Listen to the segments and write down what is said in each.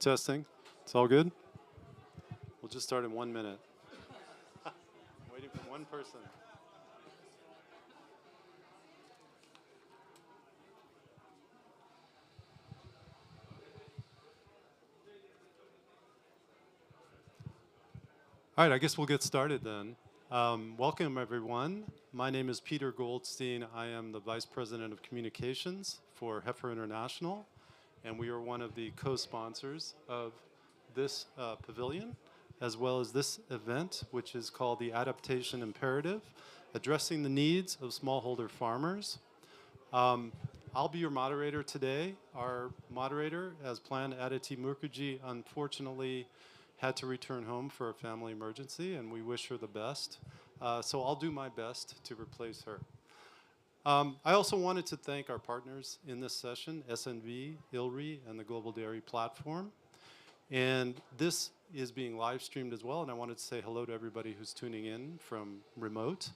Testing. It's all good? We'll just start in 1 minute. Waiting for one person. All right, I guess we'll get started then. Welcome, everyone. My name is Peter Goldstein. I am the Vice President of Communications for Heifer International, and we are one of the co-sponsors of this pavilion, as well as this event, which is called the Adaptation Imperative, addressing the needs of smallholder farmers. I'll be your moderator today. Our moderator, as planned, Aditi Mukherjee, unfortunately had to return home for a family emergency, and we wish her the best. So I'll do my best to replace her. I also wanted to thank our partners in this session, SNV, ILRI, and the Global Dairy Platform. And this is being live streamed as well, and I wanted to say hello to everybody who's tuning in from remote.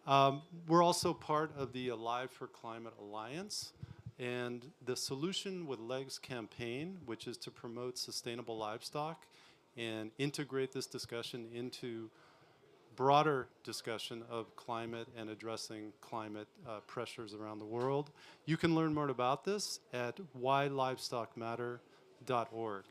We're also part of the Alive for Climate Alliance, and the Solution with Legs campaign, which is to promote sustainable livestock and integrate this discussion into broader discussion of climate and addressing climate pressures around the world. You can learn more about this at whylivestockmatter.org.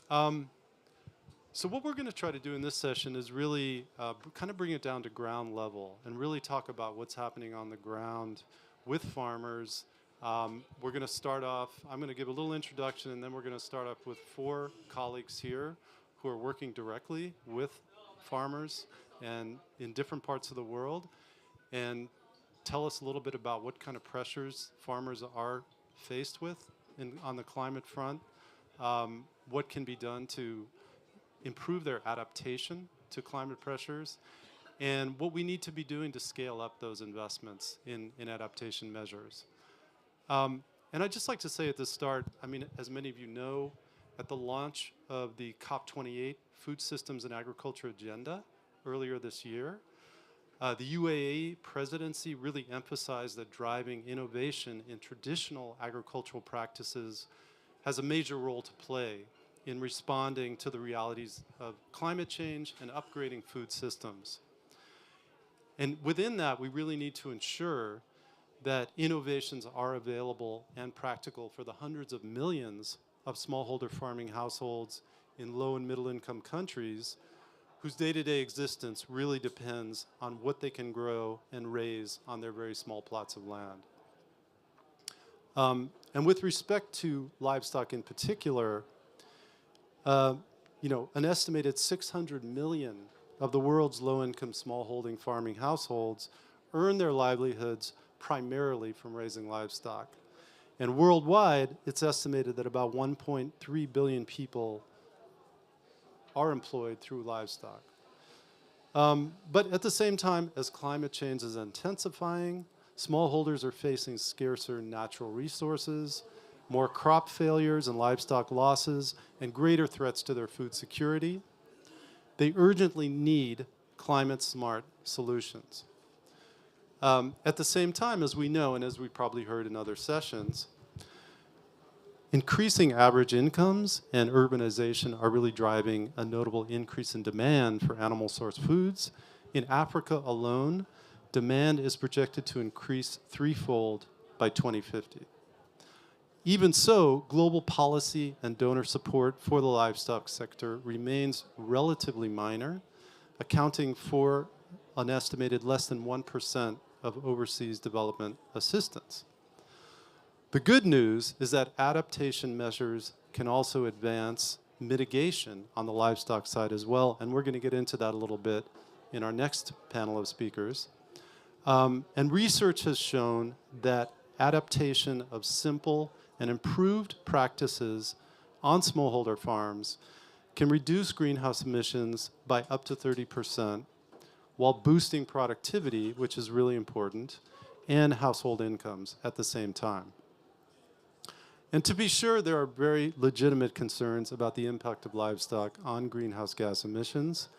So what we're going to try to do in this session is really kind of bring it down to ground level and really talk about what's happening on the ground with farmers. We're going to start off, I'm going to give a little introduction, and then we're going to start off with 4 colleagues here who are working directly with farmers and in different parts of the world, and tell us a little bit about what kind of pressures farmers are faced with on the climate front, what can be done to improve their adaptation to climate pressures, and what we need to be doing to scale up those investments in adaptation measures. And I'd just like to say at the start, I mean, as many of you know, at the launch of the COP28 Food Systems and Agriculture Agenda earlier this year, the UAE presidency really emphasized that driving innovation in traditional agricultural practices has a major role to play in responding to the realities of climate change and upgrading food systems. And within that, we really need to ensure that innovations are available and practical for the hundreds of millions of smallholder farming households in low and middle income countries whose day-to-day existence really depends on what they can grow and raise on their very small plots of land. And with respect to livestock in particular, an estimated 600 million of the world's low-income smallholding farming households earn their livelihoods primarily from raising livestock. And worldwide, it's estimated that about 1.3 billion people are employed through livestock. But at the same time, as climate change is intensifying, smallholders are facing scarcer natural resources, more crop failures and livestock losses, and greater threats to their food security. They urgently need climate-smart solutions. At the same time, as we know, and as we probably heard in other sessions, increasing average incomes and urbanization are really driving a notable increase in demand for animal-sourced foods. In Africa alone, demand is projected to increase threefold by 2050. Even so, global policy and donor support for the livestock sector remains relatively minor, accounting for an estimated less than 1% of overseas development assistance. The good news is that adaptation measures can also advance mitigation on the livestock side as well, and we're going to get into that a little bit in our next panel of speakers. And research has shown that adaptation of simple and improved practices on smallholder farms can reduce greenhouse emissions by up to 30%, while boosting productivity, which is really important, and household incomes at the same time. And to be sure, there are very legitimate concerns about the impact of livestock on greenhouse gas emissions.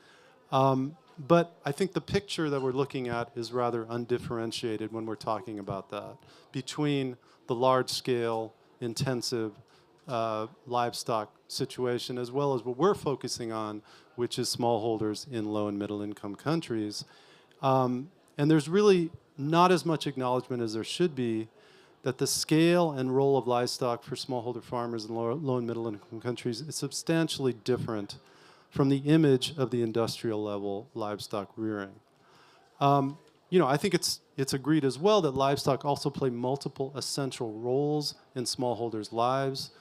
But I think the picture that we're looking at is rather undifferentiated when we're talking about that, between the large-scale, intensive livestock situation, as well as what we're focusing on, which is smallholders in low and middle income countries. And there's really not as much acknowledgement as there should be that the scale and role of livestock for smallholder farmers in low and middle income countries is substantially different from the image of the industrial level livestock rearing. I think it's agreed as well that livestock also play multiple essential roles in smallholders' lives,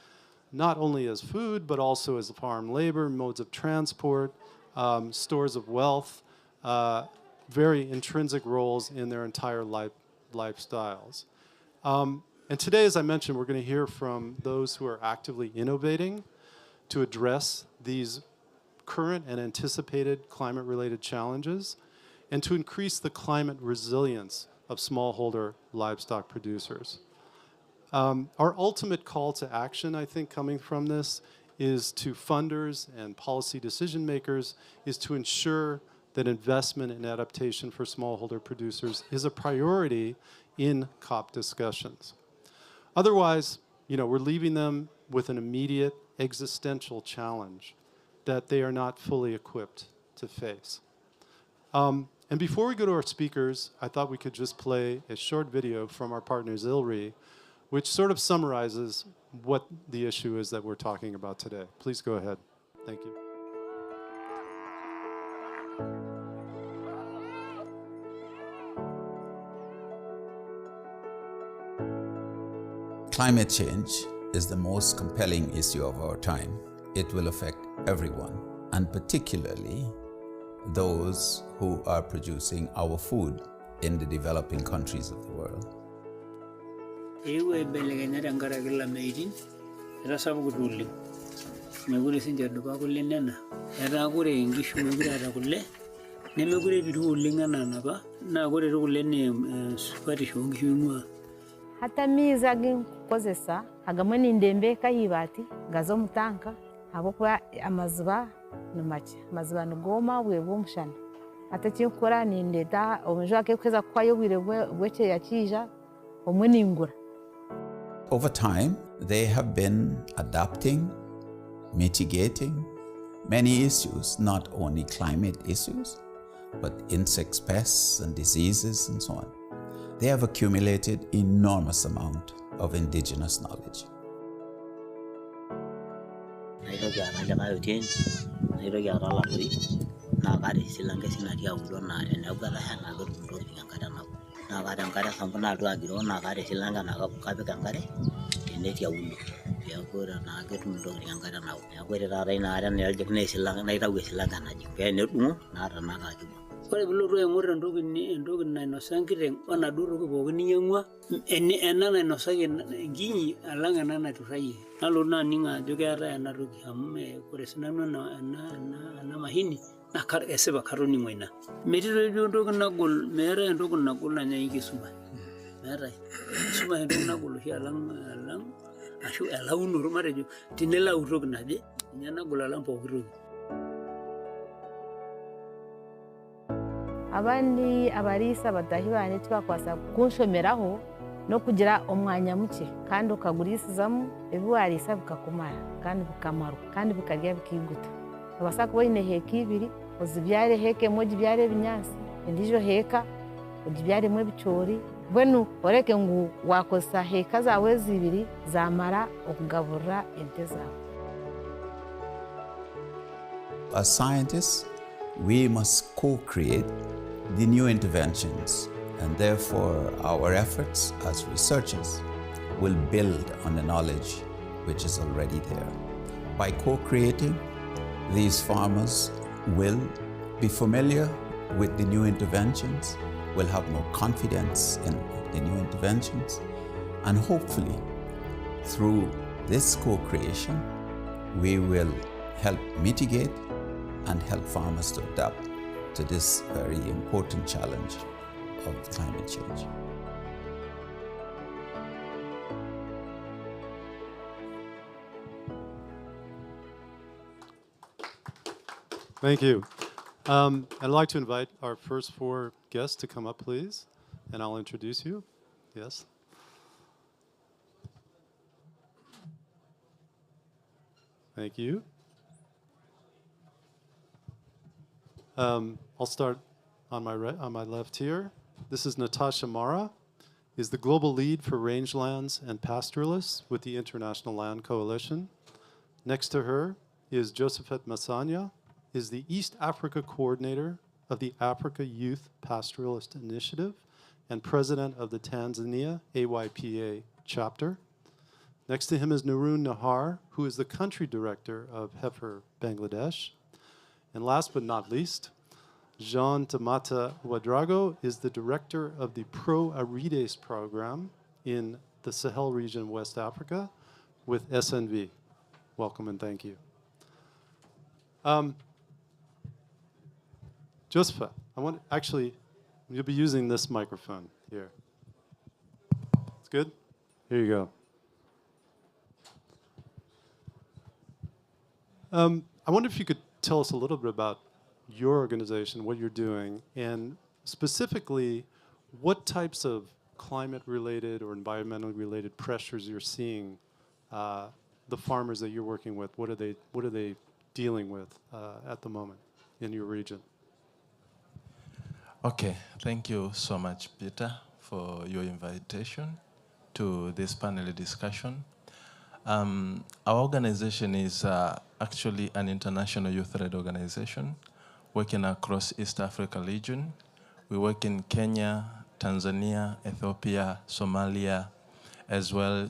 not only as food, but also as farm labor, modes of transport, stores of wealth, very intrinsic roles in their entire lifestyles. And today, as I mentioned, we're going to hear from those who are actively innovating to address these current and anticipated climate-related challenges and to increase the climate resilience of smallholder livestock producers. Our ultimate call to action, I think, coming from this is to funders and policy decision makers is to ensure that investment in adaptation for smallholder producers is a priority in COP discussions. Otherwise, we're leaving them with an immediate existential challenge that they are not fully equipped to face. And before we go to our speakers, I thought we could just play a short video from our partners ILRI, which sort of summarizes what the issue is that we're talking about today. Please go ahead. Thank you. Climate change is the most compelling issue of our time. It will affect everyone, and particularly those who are producing our food in the developing countries of the world. Hata miza kozesa agamani ndembe kayibati gazo mutanka habokwa amaziba numache amaziba ngoma bwebumshana hata chinkora ni ndeta omujwa ke kweza kwayo bweche yakija omwe ningura. Over time, they have been adapting, mitigating many issues, not only climate issues, but insect pests and diseases and so on. They have accumulated enormous amount of indigenous knowledge. Kore bilotu aing'or entoki nainosa enkiteng onadurroki pookin ninyang'ua ena nainosaki enkinyi alang ena naturrayie. Nalotu naa aning' ajo keetai ena toki amu kore sinanu ena mahini naa esipa katoning'o ina. Metii toi duo entoki nagol, meetai entoki nagol nanyaanyukie esumash. Meetai. Esumash entoki nagol oshi alang ashu elaunoto matejo tenilau toki naje ninye nagol alang pooki toki. Abandi abarisa batahi bane twakwasa kunshomeraho no kugira omwanya muke kandi ukagurisizamo ebiwarisa bikakumara kandi bikamaru kandi bikagya bikiguta. Abasa kuboine heka ibiri ozibyare heke moji byare binyansi indijo heka ojibyare mwe bichori bwenu oreke ngu wakosa heka zawe zibiri zamara okugabura ente zawe. As scientists, we must co-create the new interventions, and therefore our efforts as researchers will build on the knowledge which is already there. By co-creating, these farmers will be familiar with the new interventions, will have more confidence in the new interventions, and hopefully through this co-creation we will help mitigate and help farmers to adapt to this very important challenge of climate change. Thank you. I'd like to invite our first four guests to come up, please, and I'll introduce you. Yes. Thank you. I'll start on my on my left here. This is Natasha Mara, is the global lead for rangelands and pastoralists with the International Land Coalition. Next to her is Josephat Masanya, is the East Africa coordinator of the Africa Youth Pastoralist Initiative and president of the Tanzania AYPA chapter. Next to him is Narun Nahar, who is the country director of Heifer Bangladesh. And last but not least, Jean Tamata Ouedraogo is the director of the Pro Arides program in the Sahel region, West Africa, with SNV. Welcome and thank you. Josepha, you'll be using this microphone here. It's good? Here you go. I wonder if you could tell us a little bit about your organization, what you're doing, and specifically what types of climate-related or environmental-related pressures you're seeing the farmers that you're working with. What are they dealing with at the moment in your region? Okay, thank you so much, Peter, for your invitation to this panel discussion. Our organization is actually an international youth-led organization working across East Africa region. We work in Kenya, Tanzania, Ethiopia, Somalia, as well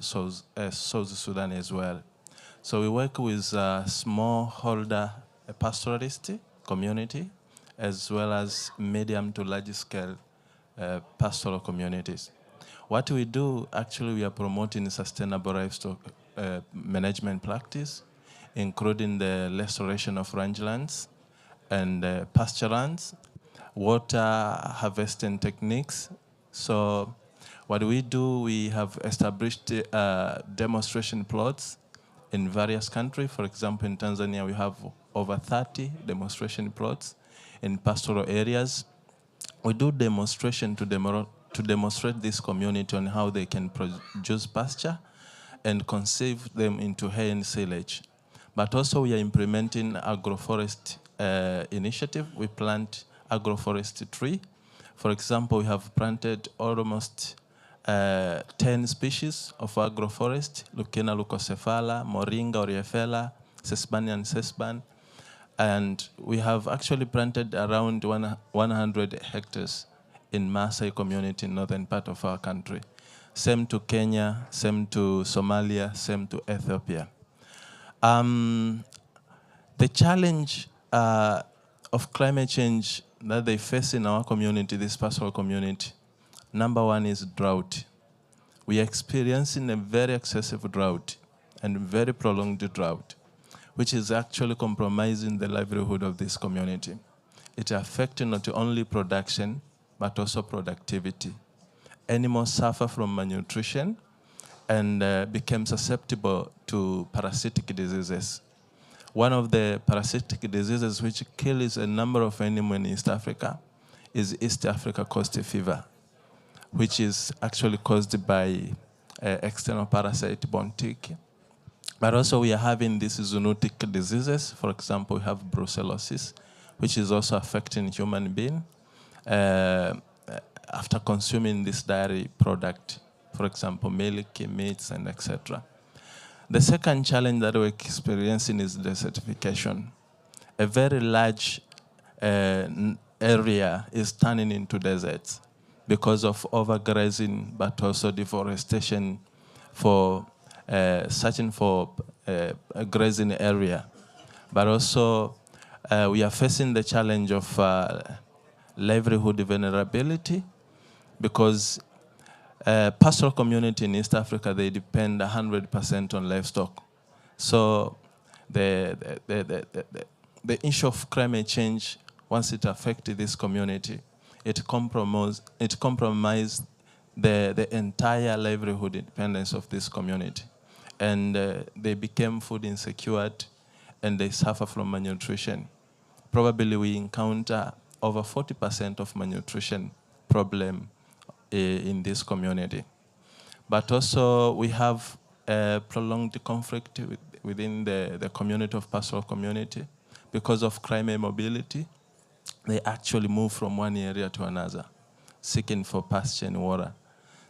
as South Sudan as well. So we work with smallholder pastoralist community, as well as medium to large scale pastoral communities. What we do, actually, we are promoting sustainable livestock management practice, including the restoration of rangelands and pasture lands, water harvesting techniques. So what we do, we have established demonstration plots in various countries. For example, in Tanzania, we have over 30 demonstration plots in pastoral areas. We do demonstration to demonstrate this community on how they can produce pasture and conceive them into hay and silage. But also we are implementing agroforest initiative. We plant agroforest tree. For example, we have planted almost 10 species of agroforest, Lucina leucocephala, Moringa oreifera, Sesbanian sesban. And we have actually planted around 100 hectares in Maasai community in northern part of our country. Same to Kenya, same to Somalia, same to Ethiopia. The challenge of climate change that they face in our community, this pastoral community, number one is drought. We are experiencing a very excessive drought and very prolonged drought, which is actually compromising the livelihood of this community. It affects not only production, but also productivity. Animals suffer from malnutrition and become susceptible to parasitic diseases. One of the parasitic diseases which kills a number of animals in East Africa is East Africa coast fever, which is actually caused by external parasite borne tick. But also we are having these zoonotic diseases. For example, we have brucellosis, which is also affecting human being after consuming this dairy product, for example, milk, meats, and etc. The second challenge that we're experiencing is desertification. A very large area is turning into deserts because of overgrazing, but also deforestation for searching for a grazing area. But also we are facing the challenge of livelihood vulnerability because pastoral community in East Africa, they depend 100% on livestock. So the issue of climate change, once it affects this community, it compromises the entire livelihood independence of this community. And they became food insecure and they suffer from malnutrition. Probably we encounter over 40% of malnutrition problem in this community. But also we have a prolonged conflict within the community of pastoral community, because of crime and mobility, they actually move from one area to another, seeking for pasture and water.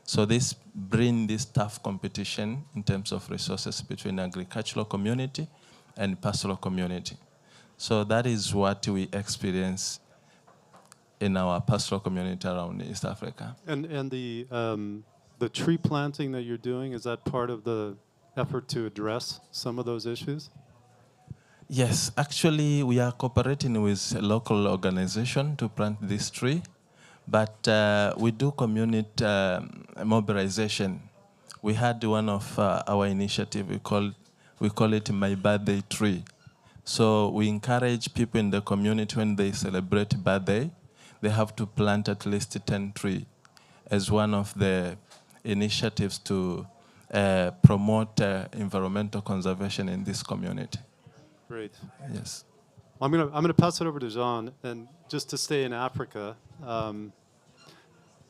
So this brings this tough competition in terms of resources between agricultural community and pastoral community. So that is what we experience in our pastoral community around East Africa. And the tree planting that you're doing, is that part of the effort to address some of those issues? Yes, actually we are cooperating with a local organization to plant this tree, but we do community mobilization. We had one of our initiative, we call it My Birthday Tree. So we encourage people in the community when they celebrate birthday, they have to plant at least 10 trees as one of the initiatives to promote environmental conservation in this community. Great. Yes. I'm gonna pass it over to Jean, and just to stay in Africa, on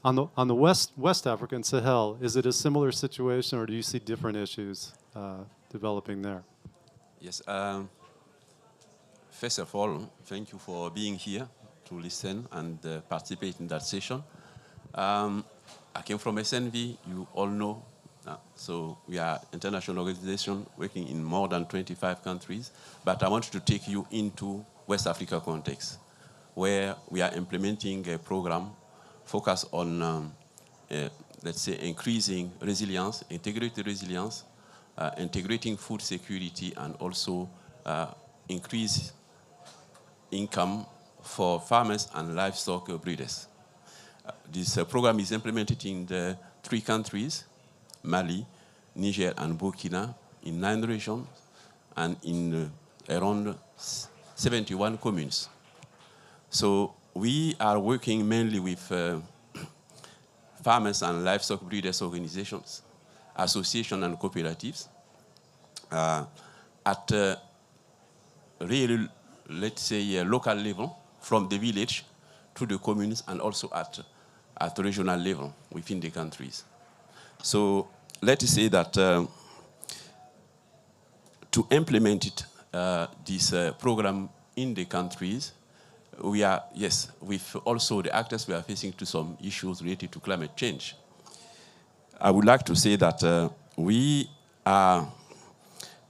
the West Africa and Sahel, is it a similar situation, or do you see different issues developing there? Yes. First of all, thank you for being here to listen and participate in that session. I came from SNV, you all know. So we are an international organization working in more than 25 countries. But I want to take you into West Africa context, where we are implementing a program focused on, let's say, increasing resilience, integrated resilience, integrating food security, and also increase income for farmers and livestock breeders. This program is implemented in the 3 countries, Mali, Niger, and Burkina, in 9 regions, and in around 71 communes. So we are working mainly with farmers and livestock breeders organizations, associations, and cooperatives at really, let's say, local level, from the village to the communes, and also at regional level within the countries. So let us say that to implement it, this program in the countries, we are, yes, with also the actors, we are facing to some issues related to climate change. I would like to say that we are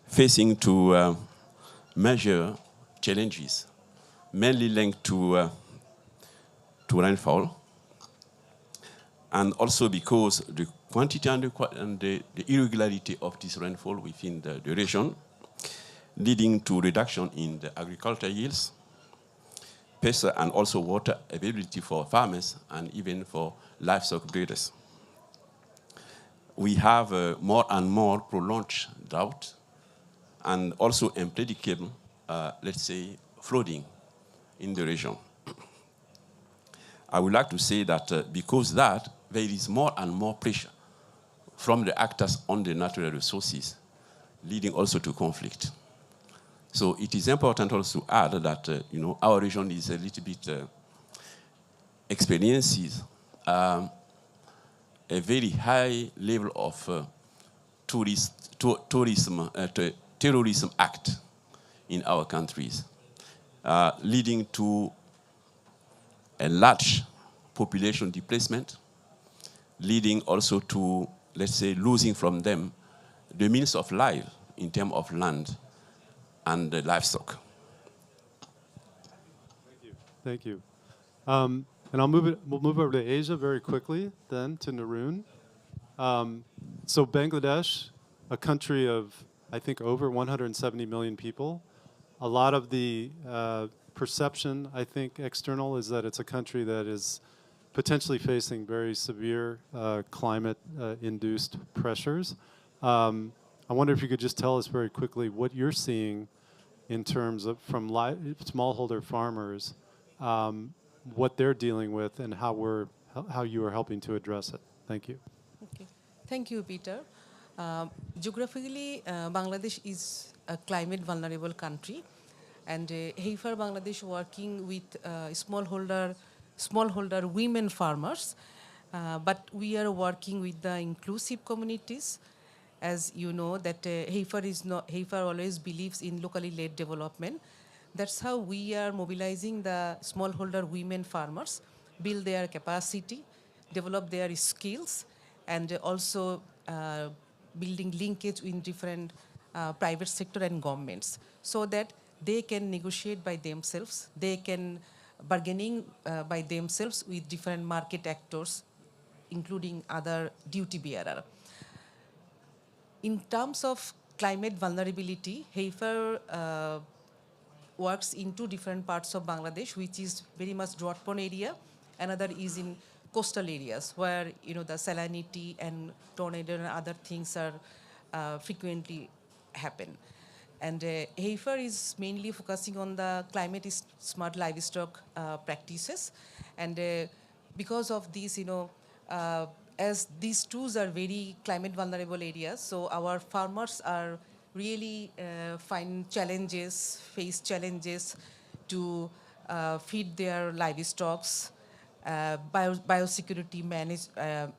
facing to measure challenges, mainly linked to rainfall, and also because the quantity and the irregularity of this rainfall within the region, leading to reduction in the agricultural yields, pest and also water availability for farmers and even for livestock breeders. We have more and more prolonged drought, and also unpredictable, let's say, flooding in the region. I would like to say that because that, there is more and more pressure from the actors on the natural resources, leading also to conflict. So it is important also to add that our region is a little bit experiences a very high level of terrorism act in our countries, leading to a large population displacement, leading also to, let's say, losing from them the means of life in terms of land and livestock. Thank you. And we'll move over to Asia very quickly, then to Narun. So Bangladesh, a country of, I think, over 170 million people. A lot of the perception, I think, external is that it's a country that is potentially facing very severe climate-induced pressures. I wonder if you could just tell us very quickly what you're seeing in terms of from smallholder farmers, what they're dealing with, and how you are helping to address it. Thank you. Okay. Thank you, Peter. Geographically, Bangladesh is a climate vulnerable country, and Heifer Bangladesh working with smallholder women farmers, but we are working with the inclusive communities as you know, that Heifer always believes in locally led development. That's how we are mobilizing the smallholder women farmers, build their capacity, develop their skills, and also building linkage in different private sector and governments, so that they can negotiate by themselves, they can bargaining by themselves with different market actors, including other duty bearer. In terms of climate vulnerability, Heifer works in two different parts of Bangladesh, which is very much drought-prone area. Another is in coastal areas where the salinity and tornado and other things are frequently happen. And Heifer is mainly focusing on the climate-smart livestock practices. And because of these, as these two are very climate vulnerable areas, so our farmers are really face challenges to feed their livestock, biosecurity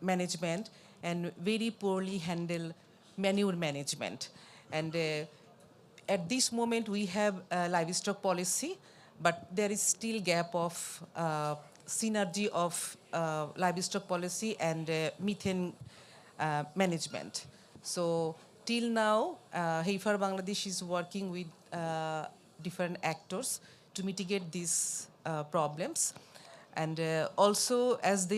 management, and very poorly handle manure management. And at this moment, we have a livestock policy, but there is still gap of synergy of livestock policy and methane management. So till now, Heifer Bangladesh is working with different actors to mitigate these problems. And also, as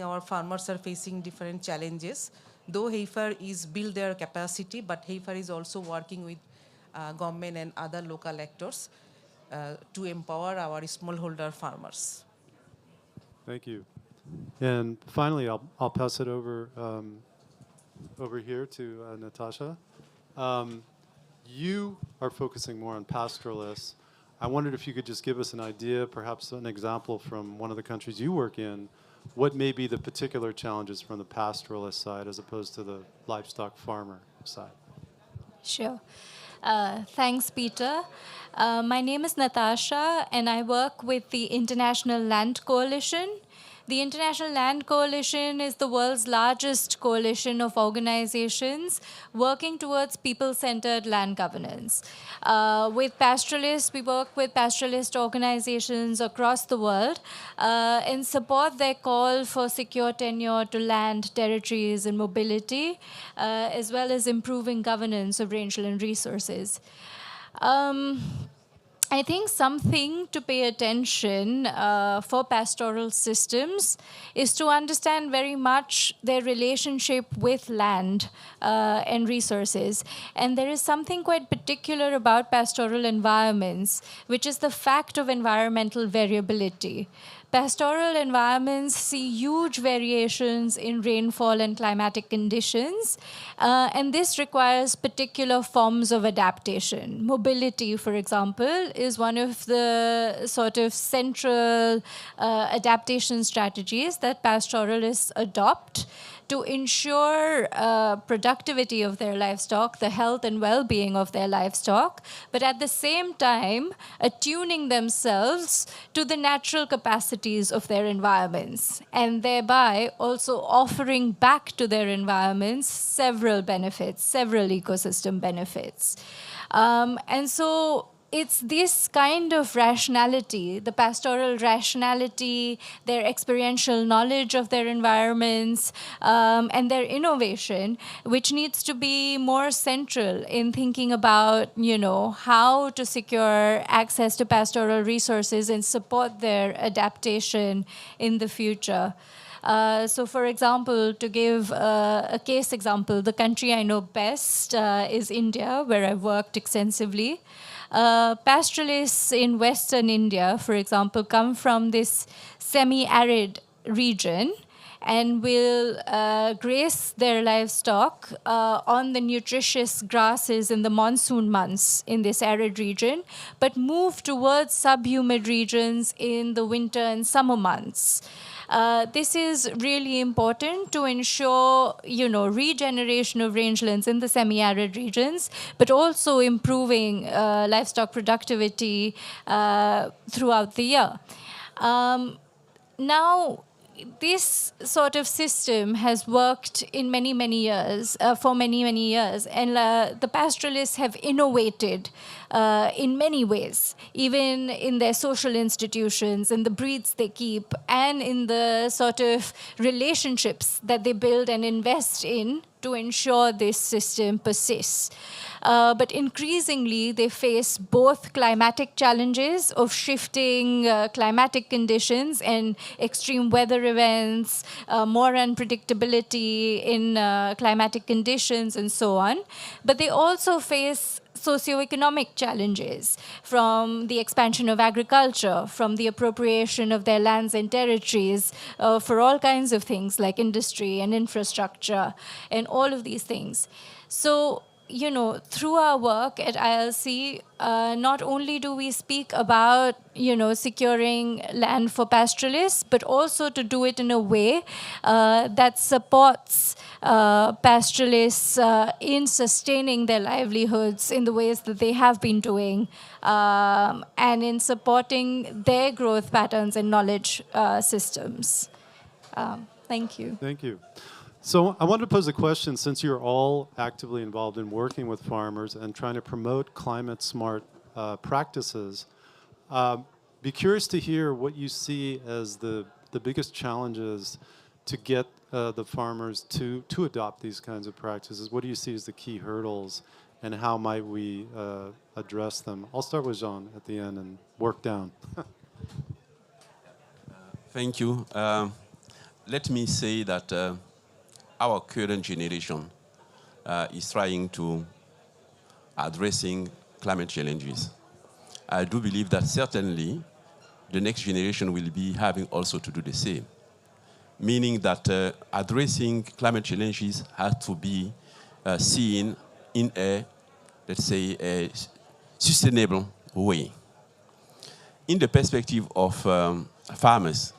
our farmers are facing different challenges, though Heifer is build their capacity, but Heifer is also working with government and other local actors to empower our smallholder farmers. Thank you. And finally, I'll pass it over over here to Natasha. You are focusing more on pastoralists. I wondered if you could just give us an idea, perhaps an example from one of the countries you work in, what may be the particular challenges from the pastoralist side as opposed to the livestock farmer side. Sure. Thanks, Peter. My name is Natasha, and I work with the International Land Coalition. The International Land Coalition is the world's largest coalition of organizations working towards people-centered land governance. With pastoralists, we work with pastoralist organizations across the world and support their call for secure tenure to land, territories, and mobility, as well as improving governance of rangeland resources. I think something to pay attention for pastoral systems is to understand very much their relationship with land and resources. And there is something quite particular about pastoral environments, which is the fact of environmental variability. Pastoral environments see huge variations in rainfall and climatic conditions, and this requires particular forms of adaptation. Mobility, for example, is one of the sort of central adaptation strategies that pastoralists adopt to ensure productivity of their livestock, the health and well-being of their livestock, but at the same time, attuning themselves to the natural capacities of their environments, and thereby also offering back to their environments several benefits, several ecosystem benefits. And so it's this kind of rationality, the pastoral rationality, their experiential knowledge of their environments, and their innovation, which needs to be more central in thinking about, how to secure access to pastoral resources and support their adaptation in the future. So, for example, to give a case example, the country I know best is India, where I've worked extensively. Pastoralists in Western India, for example, come from this semi-arid region and will graze their livestock on the nutritious grasses in the monsoon months in this arid region, but move towards subhumid regions in the winter and summer months. This is really important to ensure, regeneration of rangelands in the semi-arid regions, but also improving livestock productivity throughout the year. Now, this sort of system has worked in many years, for many years, and the pastoralists have innovated in many ways, even in their social institutions, in the breeds they keep, and in the sort of relationships that they build and invest in to ensure this system persists. But increasingly, they face both climatic challenges of shifting climatic conditions and extreme weather events, more unpredictability in climatic conditions, and so on. But they also face socioeconomic challenges from the expansion of agriculture, from the appropriation of their lands and territories for all kinds of things like industry and infrastructure and all of these things. So, you know, through our work at ILC, not only do we speak about, you know, securing land for pastoralists, but also to do it in a way that supports pastoralists in sustaining their livelihoods in the ways that they have been doing, and in supporting their growth patterns and knowledge systems. Thank you. Thank you. So I wanted to pose a question, since you're all actively involved in working with farmers and trying to promote climate-smart practices. Be curious to hear what you see as the biggest challenges to get the farmers to adopt these kinds of practices. What do you see as the key hurdles, and how might we address them? I'll start with Jean at the end and work down. Thank you. Let me say that our current generation is trying to addressing climate challenges. I do believe that certainly the next generation will be having also to do the same, meaning that addressing climate challenges has to be seen in a, let's say, a sustainable way. In the perspective of farmers,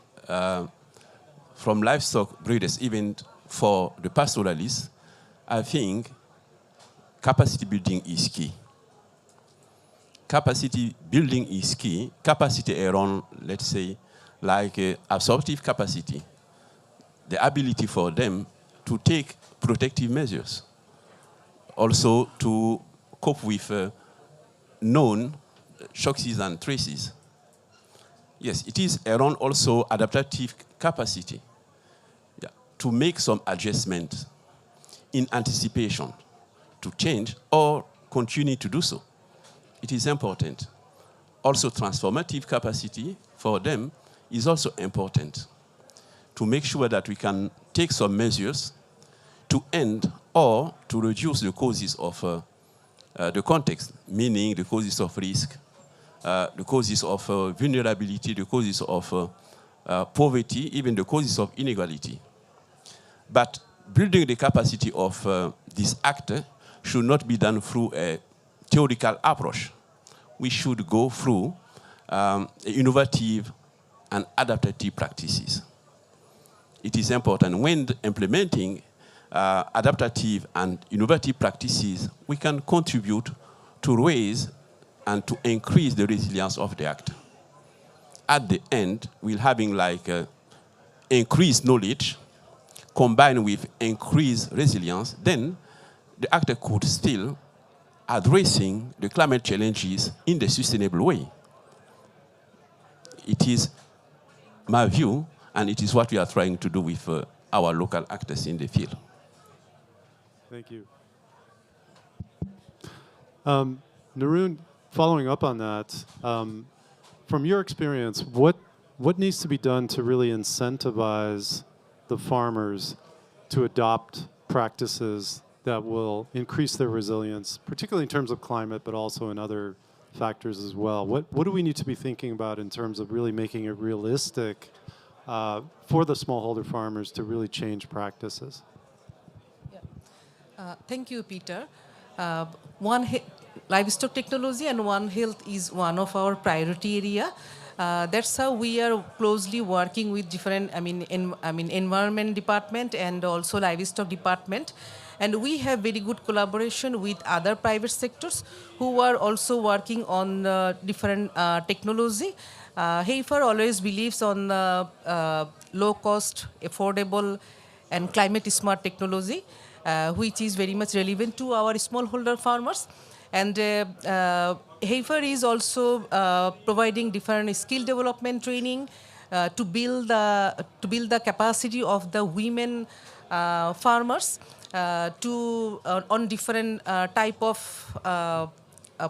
from livestock breeders, even for the pastoralists, I think capacity building is key. Capacity building is key. Capacity around, let's say, like absorptive capacity, the ability for them to take protective measures, also to cope with known shocks and traces. Yes, it is around also adaptive capacity, to make some adjustments in anticipation to change or continue to do so. It is important. Also, transformative capacity for them is also important, to make sure that we can take some measures to end or to reduce the causes of the context, meaning the causes of risk, the causes of vulnerability, the causes of poverty, even the causes of inequality. But building the capacity of this actor should not be done through a theoretical approach. We should go through innovative and adaptive practices. It is important when implementing adaptive and innovative practices, we can contribute to raise and to increase the resilience of the actor. At the end, we're having like increased knowledge combined with increased resilience, then the actor could still addressing the climate challenges in the sustainable way. It is my view, and it is what we are trying to do with our local actors in the field. Thank you. Narun, following up on that, from your experience, what needs to be done to really incentivize the farmers to adopt practices that will increase their resilience, particularly in terms of climate, but also in other factors as well? What do we need to be thinking about in terms of really making it realistic for the smallholder farmers to really change practices? Yeah. Thank you, Peter. Livestock technology and One Health is one of our priority area. That's how we are closely working with different, environment department and also livestock department. And we have very good collaboration with other private sectors who are also working on different technology. Heifer always believes on low cost, affordable, and climate smart technology, which is very much relevant to our smallholder farmers. And Heifer is also providing different skill development training to build the capacity of the women farmers on different type of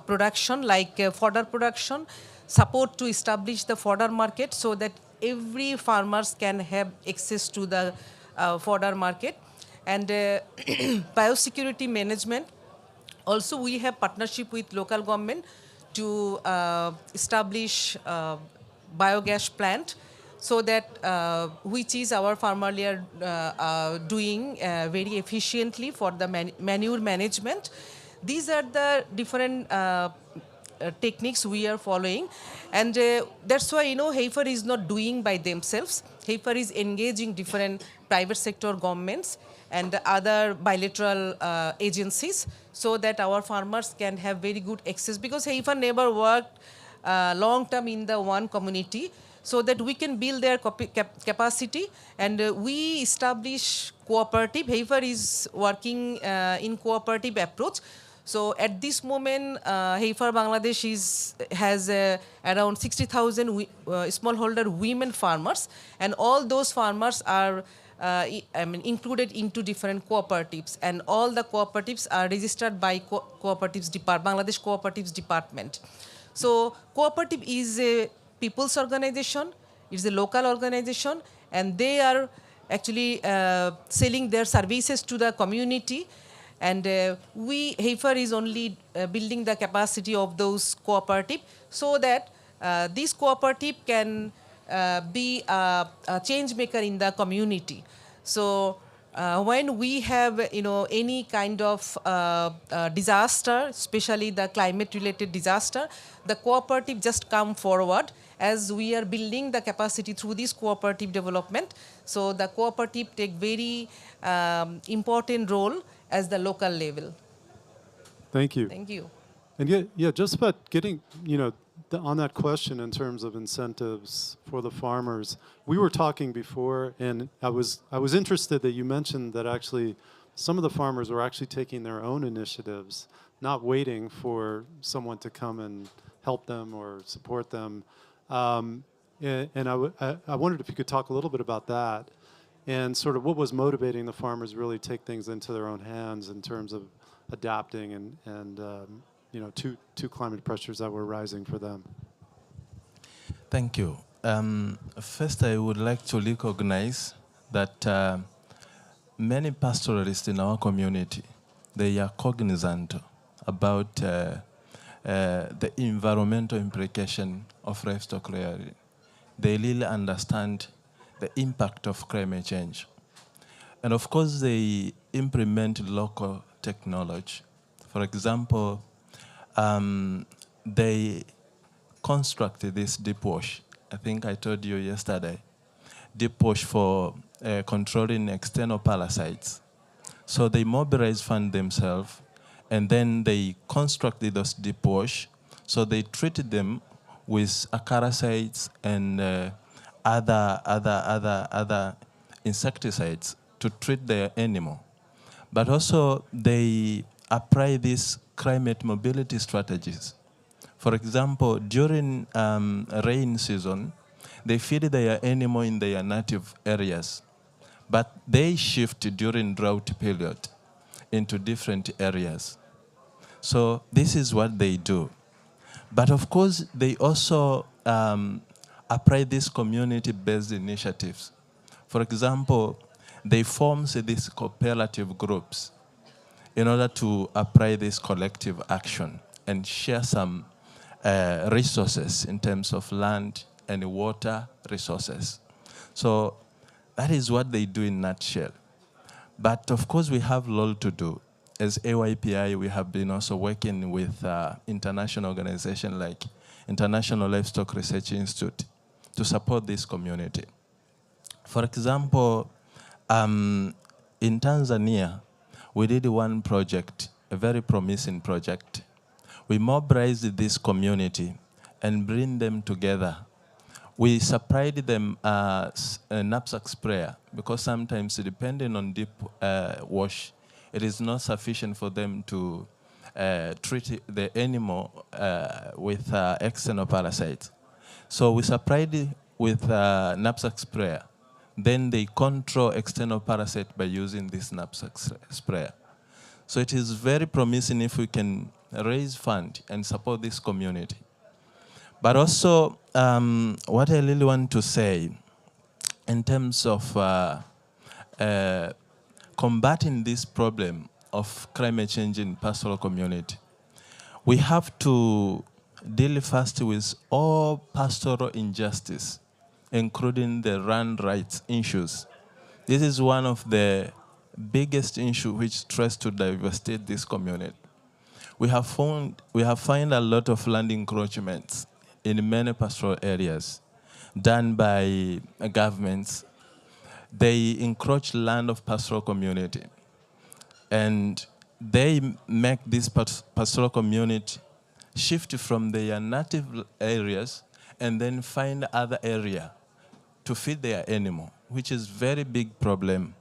production, like fodder production, support to establish the fodder market so that every farmers can have access to the fodder market. And biosecurity management. Also, we have partnership with local government to establish biogas plant, so that which is our farmers are doing very efficiently for the manure management. These are the different techniques we are following, and that's why Heifer is not doing by themselves. Heifer is engaging different private sector governments and other bilateral agencies, so that our farmers can have very good access, because Heifer never worked long term in the one community, so that we can build their capacity, and we establish cooperative. Heifer is working in cooperative approach. So at this moment, Heifer Bangladesh has around 60,000 smallholder women farmers, and all those farmers are included into different cooperatives, and all the cooperatives are registered by Bangladesh Cooperatives Department. So cooperative is a people's organization, it's a local organization, and they are actually selling their services to the community. And Heifer is only building the capacity of those cooperative, so that this cooperative can be a change maker in the community. So when we have any kind of disaster, especially the climate related disaster, the cooperative just come forward, as we are building the capacity through this cooperative development. So the cooperative take very important role as the local level. Thank you. Thank you. And yeah, just about getting, on that question in terms of incentives for the farmers, we were talking before, and I was interested that you mentioned that actually some of the farmers were actually taking their own initiatives, not waiting for someone to come and help them or support them. And I wondered if you could talk a little bit about that, and sort of what was motivating the farmers really take things into their own hands in terms of adapting and to climate pressures that were rising for them. Thank you. First, I would like to recognize that many pastoralists in our community, they are cognizant about the environmental implication of livestock rearing. They really understand the impact of climate change. And of course, they implement local technology. For example, they constructed this deep wash. I think I told you yesterday, deep wash for controlling external parasites. So they mobilize fund themselves, and then they constructed those deep wash. So they treated them with acaricides and other insecticides to treat their animal. But also they apply these climate mobility strategies. For example, during rain season, they feed their animal in their native areas, but they shift during drought period into different areas. So this is what they do. But of course, they also apply these community-based initiatives. For example, they form these cooperative groups in order to apply this collective action and share some resources in terms of land and water resources. So that is what they do in a nutshell. But of course, we have a lot to do. As AYPI, we have been also working with international organizations like International Livestock Research Institute to support this community. For example, in Tanzania, we did one project, a very promising project. We mobilized this community and bring them together we supplied them a knapsack sprayer because sometimes, depending on deep wash, it is not sufficient for them to treat the animal with external parasites. So we supplied it with knapsack sprayer. Then they control external parasite by using this knapsack sprayer. So it is very promising if we can raise fund and support this community. But also, what I really want to say in terms of combating this problem of climate change in pastoral community, we have to deal first with all pastoral injustice, including the land rights issues. This is one of the biggest issues which tries to devastate this community. We have found a lot of land encroachments in many pastoral areas done by governments. They encroach land of pastoral community, and they make this pastoral community shift from their native areas and then find other area to feed their animal, which is very big problem.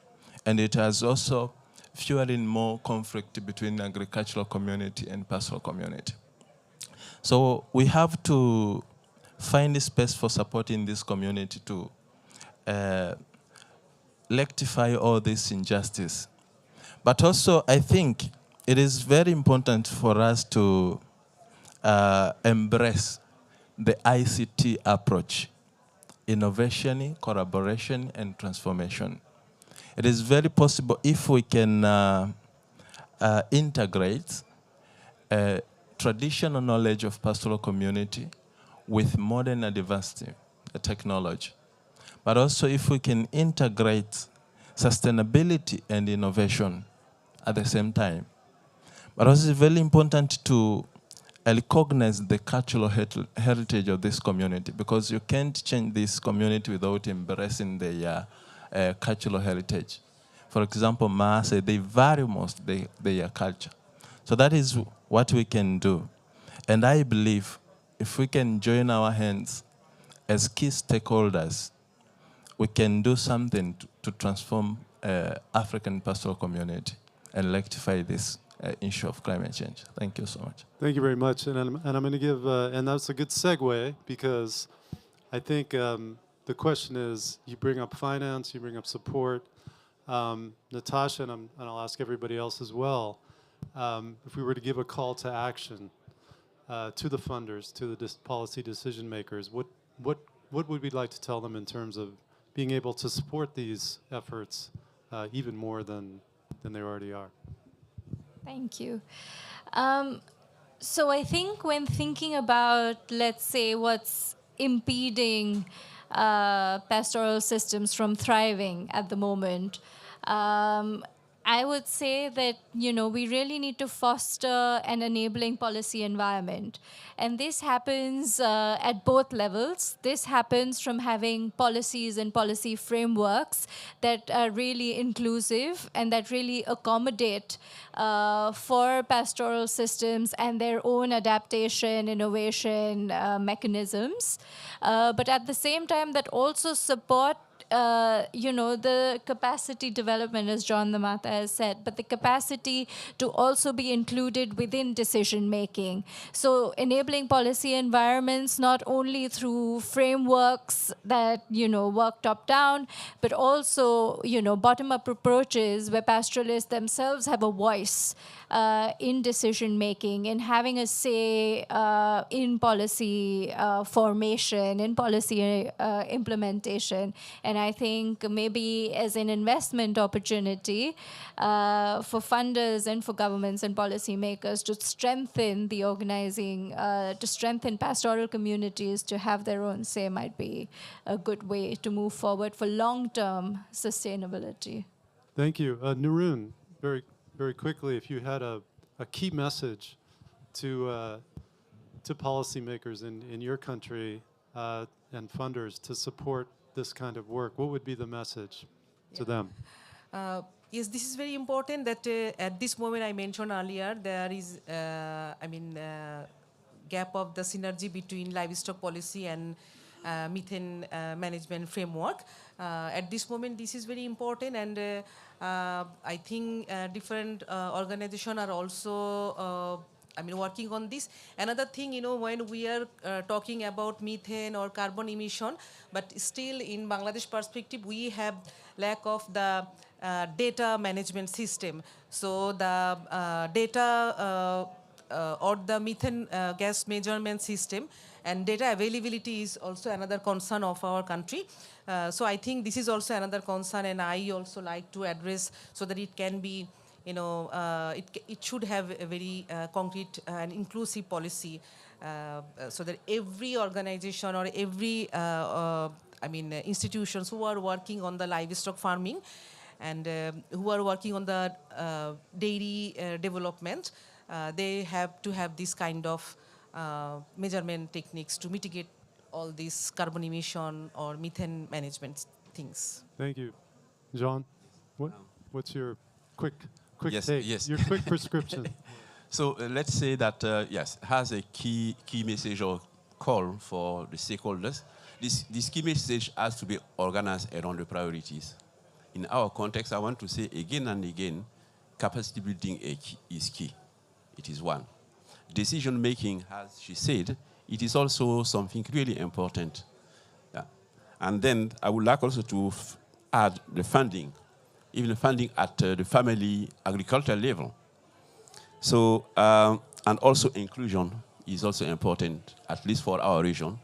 And it has also fueling more conflict between agricultural community and pastoral community. So we have to find a space for supporting this community to rectify all this injustice. But also, I think it is very important for us to embrace the ICT approach: innovation, collaboration, and transformation. It is very possible if we can integrate traditional knowledge of pastoral community with modern advanced technology. But also if we can integrate sustainability and innovation at the same time. But also it's very important to recognize the cultural heritage of this community, because you can't change this community without embracing their cultural heritage. For example, Maasai, they value most their culture. So that is what we can do. And I believe if we can join our hands as key stakeholders, we can do something to transform African pastoral community and rectify this issue of climate change. Thank you so much. Thank you very much. And I'm going to give, and that's a good segue, because I think the question is, you bring up finance, you bring up support. Natasha, and I'll ask everybody else as well, if we were to give a call to action to the funders, to the policy decision makers, what would we like to tell them in terms of being able to support these efforts even more than they already are? Thank you. So I think when thinking about, let's say, what's impeding pastoral systems from thriving at the moment, I would say that, we really need to foster an enabling policy environment. And this happens at both levels. This happens from having policies and policy frameworks that are really inclusive and that really accommodate for pastoral systems and their own adaptation, innovation mechanisms. But at the same time, that also support the capacity development, as John Lamata has said, but the capacity to also be included within decision making. So enabling policy environments, not only through frameworks that, work top down, but also, bottom up approaches where pastoralists themselves have a voice in decision making, in having a say in policy formation, in policy implementation. And I think maybe as an investment opportunity for funders and for governments and policymakers to strengthen the organizing, to strengthen pastoral communities to have their own say might be a good way to move forward for long-term sustainability. Thank you. Narun, very, very quickly, if you had a key message to policymakers in your country and funders to support this kind of work, what would be the message to them? Yes, this is very important that at this moment I mentioned earlier, there is, gap of the synergy between livestock policy and methane management framework. At this moment, this is very important, and I think different organizations are also working on this. Another thing, when we are talking about methane or carbon emission, but still in Bangladesh perspective, we have lack of the data management system. So the data or the methane gas measurement system and data availability is also another concern of our country. So I think this is also another concern, and I also like to address so that it can be, it should have a very concrete and inclusive policy, so that every organization or every institutions who are working on the livestock farming and who are working on the dairy development, they have to have this kind of measurement techniques to mitigate all these carbon emission or methane management things. Thank you. John, what's your quick Yes, take? yes. Your quick prescription. So let's say that, yes, has a key message or call for the stakeholders. This key message has to be organized around the priorities. In our context, I want to say again and again, capacity building is key. It is one. Decision making, as she said, it is also something really important. Yeah. And then I would like also to add the funding, even the funding at the family agricultural level. So, and also inclusion is also important, at least for our region.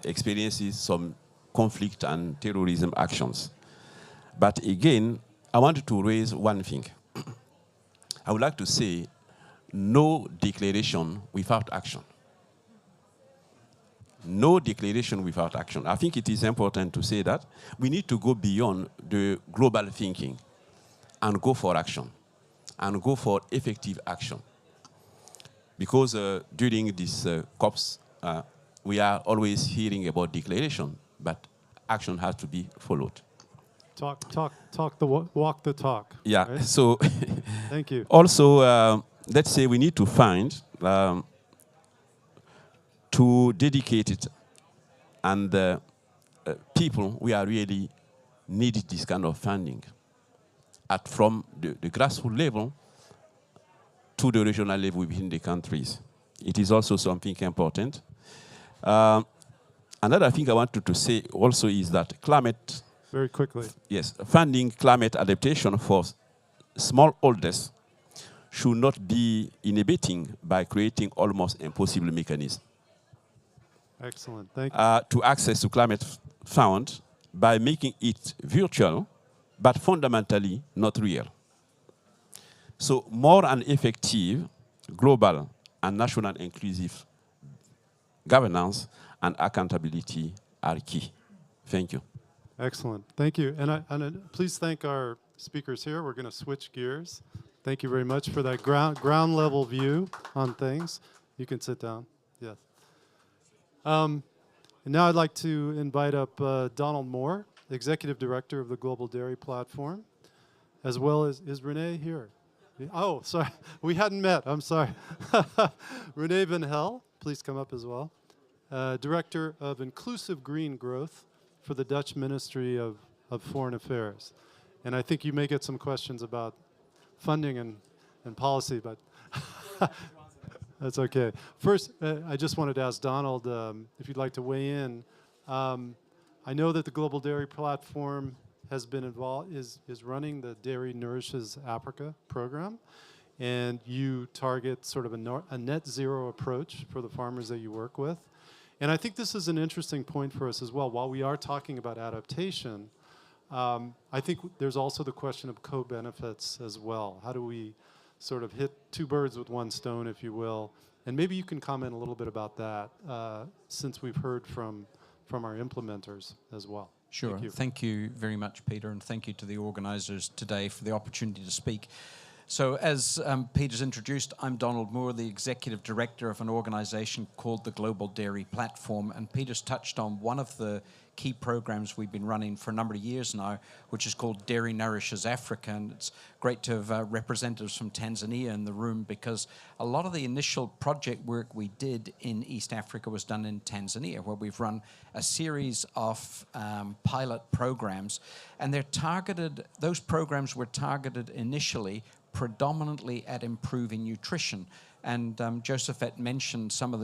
Experiences some conflict and terrorism actions. But again, I wanted to raise one thing. I would like to say, no declaration without action. No declaration without action. I think it is important to say that we need to go beyond the global thinking and go for action, and go for effective action. Because during these COPs, we are always hearing about declaration, but action has to be followed. Walk the talk. Yeah, right? so Thank you. Also, let's say we need to find two dedicated and people we are really needed this kind of funding from the grassroots level to the regional level within the countries. It is also something important. Another thing I wanted to say also is that climate... Very quickly. Yes, funding climate adaptation for smallholders should not be inhibiting by creating almost impossible mechanisms. Excellent, thank you. To access to climate fund by making it virtual, but fundamentally not real. So more and effective global and national inclusive governance and accountability are key. Thank you. Excellent, thank you. And please thank our speakers here. We're going to switch gears. Thank you very much for that ground level view on things. You can sit down, yes. And now I'd like to invite up Donald Moore, Executive Director of the Global Dairy Platform, as well as, is Renee here? Oh, sorry, we hadn't met, I'm sorry. Renee Van Hel, please come up as well. Director of Inclusive Green Growth for the Dutch Ministry of Foreign Affairs. And I think you may get some questions about funding and policy, but that's okay. First, I just wanted to ask Donald if you'd like to weigh in. I know that the Global Dairy Platform has been involved, is running the Dairy Nourishes Africa program, and you target sort of a net zero approach for the farmers that you work with. And I think this is an interesting point for us as well. While we are talking about adaptation, I think there's also the question of co-benefits as well. How do we sort of hit two birds with one stone, if you will? And maybe you can comment a little bit about that, since we've heard from our implementers as well. Sure. Thank you very much, Peter, and thank you to the organisers today for the opportunity to speak. So as Peter's introduced, I'm Donald Moore, the Executive Director of an organization called the Global Dairy Platform, and Peter's touched on one of the key programs we've been running for a number of years now, which is called Dairy Nourishes Africa, and it's great to have representatives from Tanzania in the room because a lot of the initial project work we did in East Africa was done in Tanzania, where we've run a series of pilot programs, and they're targeted, those programs were targeted initially predominantly at improving nutrition. And Josephette mentioned some of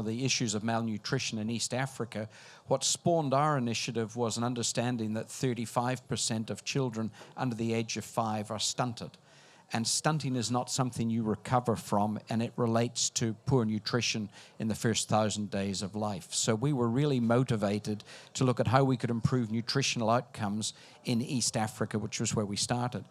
the issues of malnutrition in East Africa. What spawned our initiative was an understanding that 35% of children under the age of 5 are stunted. And stunting is not something you recover from, and it relates to poor nutrition in the first 1,000 days of life. So we were really motivated to look at how we could improve nutritional outcomes in East Africa, which was where we started.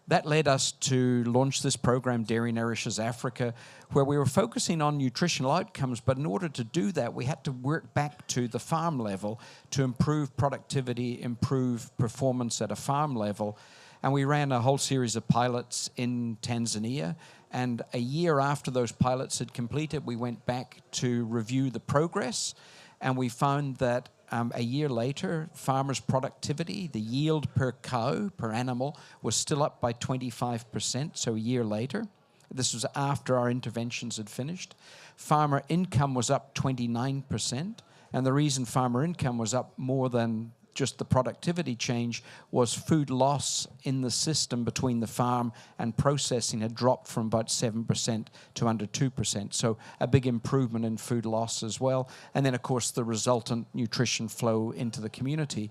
That led us to launch this program, Dairy Nourishes Africa, where we were focusing on nutritional outcomes, but in order to do that, we had to work back to the farm level to improve productivity, improve performance at a farm level. And we ran a whole series of pilots in Tanzania. And a year after those pilots had completed, we went back to review the progress. And we found that a year later, farmers' productivity, the yield per cow, per animal, was still up by 25%, so a year later. This was after our interventions had finished. Farmer income was up 29%, and the reason farmer income was up more than just the productivity change was food loss in the system between the farm and processing had dropped from about 7% to under 2%. So a big improvement in food loss as well. And then, of course, the resultant nutrition flow into the community.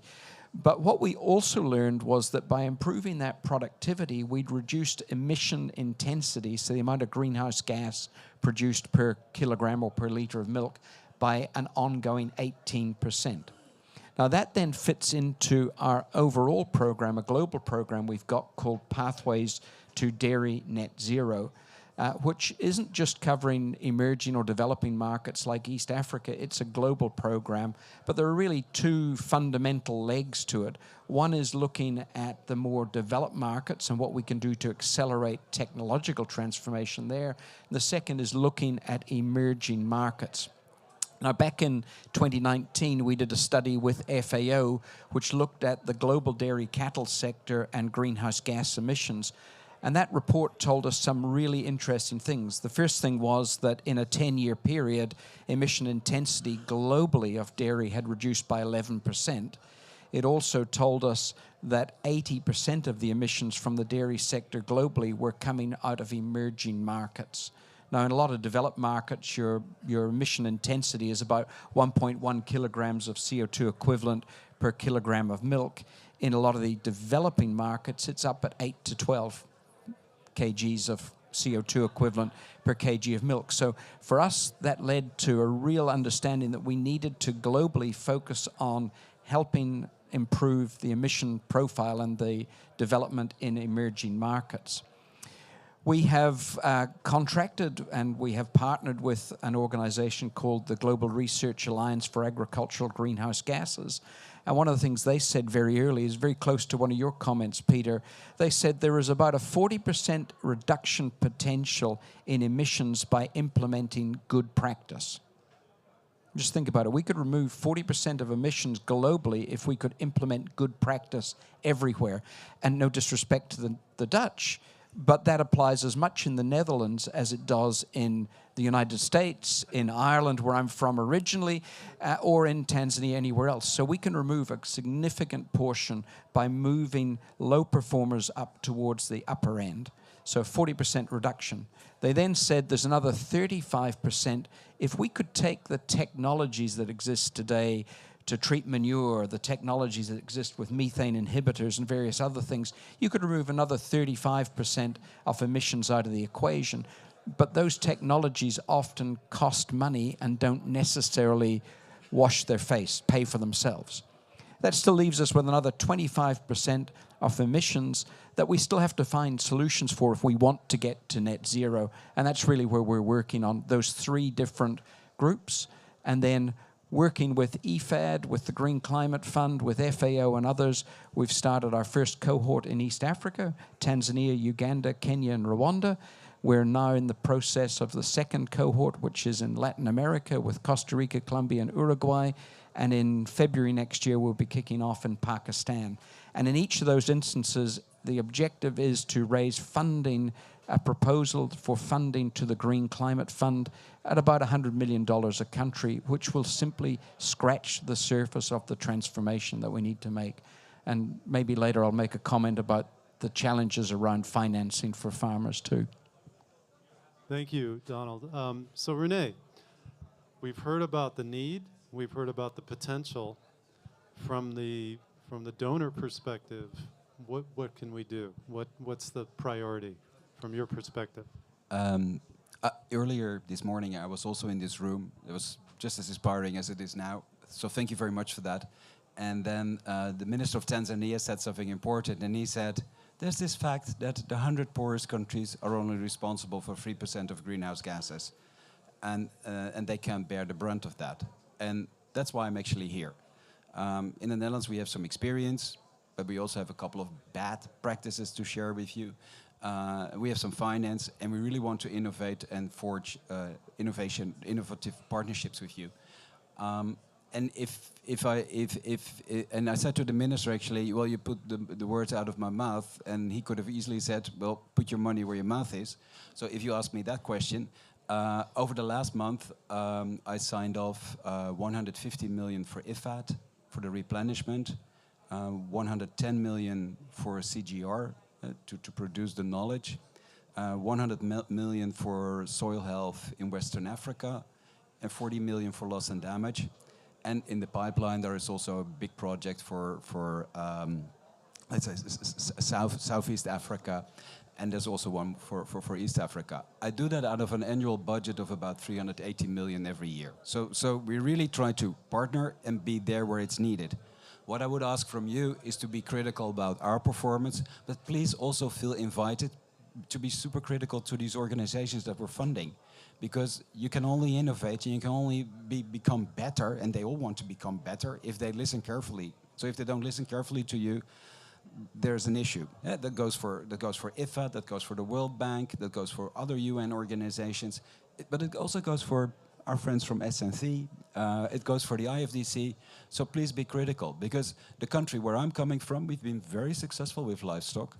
But what we also learned was that by improving that productivity, we'd reduced emission intensity, so the amount of greenhouse gas produced per kilogram or per liter of milk, by an ongoing 18%. Now that then fits into our overall program, a global program we've got called Pathways to Dairy Net Zero, which isn't just covering emerging or developing markets like East Africa, it's a global program, but there are really two fundamental legs to it. One is looking at the more developed markets and what we can do to accelerate technological transformation there. And the second is looking at emerging markets. Now, back in 2019, we did a study with FAO, which looked at the global dairy cattle sector and greenhouse gas emissions. And that report told us some really interesting things. The first thing was that in a 10-year period, emission intensity globally of dairy had reduced by 11%. It also told us that 80% of the emissions from the dairy sector globally were coming out of emerging markets. Now, in a lot of developed markets, your emission intensity is about 1.1 kilograms of CO2 equivalent per kilogram of milk. In a lot of the developing markets, it's up at 8 to 12 kgs of CO2 equivalent per kg of milk. So for us, that led to a real understanding that we needed to globally focus on helping improve the emission profile and the development in emerging markets. We have contracted and we have partnered with an organization called the Global Research Alliance for Agricultural Greenhouse Gases. And one of the things they said very early is very close to one of your comments, Peter. They said there is about a 40% reduction potential in emissions by implementing good practice. Just think about it. We could remove 40% of emissions globally if we could implement good practice everywhere. And no disrespect to the Dutch, but that applies as much in the Netherlands as it does in the United States, in Ireland, where I'm from originally, or in Tanzania, anywhere else. So we can remove a significant portion by moving low performers up towards the upper end. So 40% reduction. They then said there's another 35%. If we could take the technologies that exist today to treat manure, the technologies that exist with methane inhibitors and various other things, you could remove another 35% of emissions out of the equation. But those technologies often cost money and don't necessarily wash their face, pay for themselves. That still leaves us with another 25% of emissions that we still have to find solutions for if we want to get to net zero. And that's really where we're working on those three different groups. And then Working with EFAD, with the Green Climate Fund, with FAO and others, we've started our first cohort in East Africa, Tanzania, Uganda, Kenya, and Rwanda. We're now in the process of the second cohort, which is in Latin America with Costa Rica, Colombia, and Uruguay. And in February next year, we'll be kicking off in Pakistan. And in each of those instances, the objective is to raise funding, a proposal for funding to the Green Climate Fund at about $100 million a country, which will simply scratch the surface of the transformation that we need to make. And maybe later I'll make a comment about the challenges around financing for farmers too. Thank you, Donald. So Renee, we've heard about the need, we've heard about the potential. From the donor perspective, what can we do? What's the priority from your perspective? Earlier this morning, I was also in this room. It was just as inspiring as it is now. So thank you very much for that. And then the Minister of Tanzania said something important, and he said, there's this fact that the 100 poorest countries are only responsible for 3% of greenhouse gases. And they can't bear the brunt of that. And that's why I'm actually here. In the Netherlands, we have some experience, but we also have a couple of bad practices to share with you. We have some finance, and we really want to innovate and forge innovative partnerships with you. And and I said to the minister actually, well, you put the words out of my mouth, and he could have easily said, well, put your money where your mouth is. So if you ask me that question, over the last month, I signed off 150 million for IFAD, for the replenishment, 110 million for CGR, to produce the knowledge, 100 million for soil health in Western Africa, and 40 million for loss and damage. And in the pipeline, there is also a big project for let's say, Southeast Africa, and there's also one for East Africa. I do that out of an annual budget of about 380 million every year. So we really try to partner and be there where it's needed. What I would ask from you is to be critical about our performance, but please also feel invited to be super critical to these organizations that we're funding. Because you can only innovate and you can only become better, and they all want to become better if they listen carefully. So if they don't listen carefully to you, there's an issue. Yeah, that goes for IFAD, that goes for the World Bank, that goes for other UN organizations, but it also goes for our friends from SNC, it goes for the IFDC. So please be critical, because the country where I'm coming from, we've been very successful with livestock.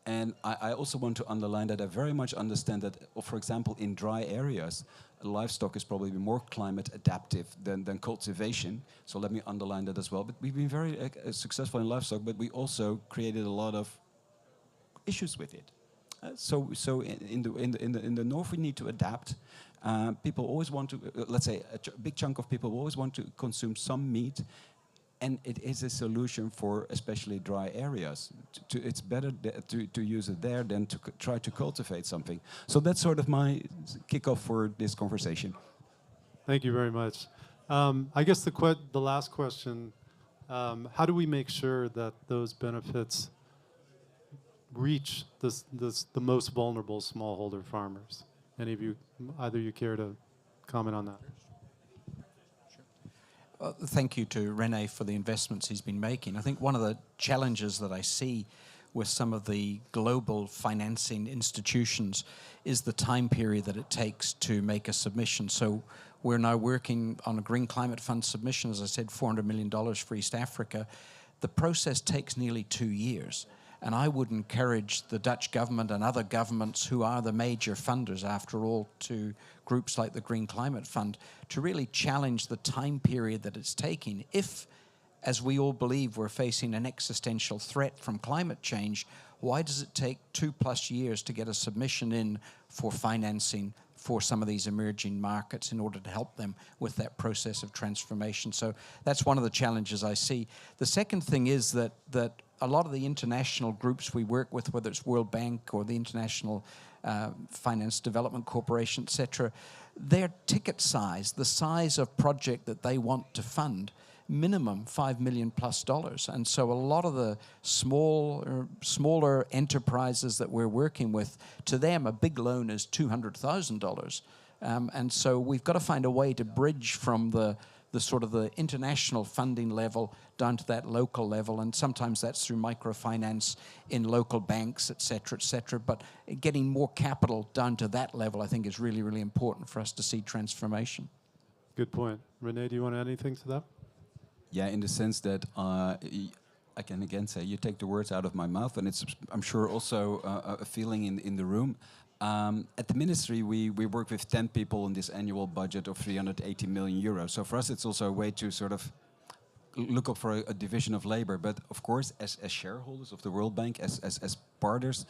And I also want to underline that I very much understand that, for example, in dry areas, livestock is probably more climate adaptive than cultivation. So let me underline that as well. But we've been very successful in livestock, but we also created a lot of issues with it. So in the north, we need to adapt. People always want to, let's say, a big chunk of people always want to consume some meat. And it is a solution for especially dry areas. It's better to use it there than to try to cultivate something. So that's sort of my kickoff for this conversation. Thank you very much. I guess the last question, how do we make sure that those benefits reach the most vulnerable smallholder farmers? Any of you, either you care to comment on that? Thank you to Rene for the investments he's been making. I think one of the challenges that I see with some of the global financing institutions is the time period that it takes to make a submission. So we're now working on a Green Climate Fund submission, as I said, $400 million for East Africa. The process takes nearly 2 years. And I would encourage the Dutch government and other governments who are the major funders, after all, to groups like the Green Climate Fund, to really challenge the time period that it's taking. If, as we all believe, we're facing an existential threat from climate change, why does it take 2+ years to get a submission in for financing for some of these emerging markets in order to help them with that process of transformation? So that's one of the challenges I see. The second thing is that a lot of the international groups we work with, whether it's World Bank or the International Finance Development Corporation, etc., their ticket size, the size of project that they want to fund, minimum $5 million+. And so a lot of the smaller enterprises that we're working with, to them a big loan is $200,000. And so we've got to find a way to bridge from the the sort of the international funding level down to that local level, and sometimes that's through microfinance in local banks, et cetera, but getting more capital down to that level, I think, is really, really important for us to see transformation. Good point. Renee, do you want to add anything to that? Yeah, in the sense that I can again say you take the words out of my mouth, and it's, I'm sure, also a feeling in the room. At the ministry, we work with 10 people on this annual budget of 380 million euros. So for us, it's also a way to sort of look up for a division of labor. But of course, as shareholders of the World Bank, as partners,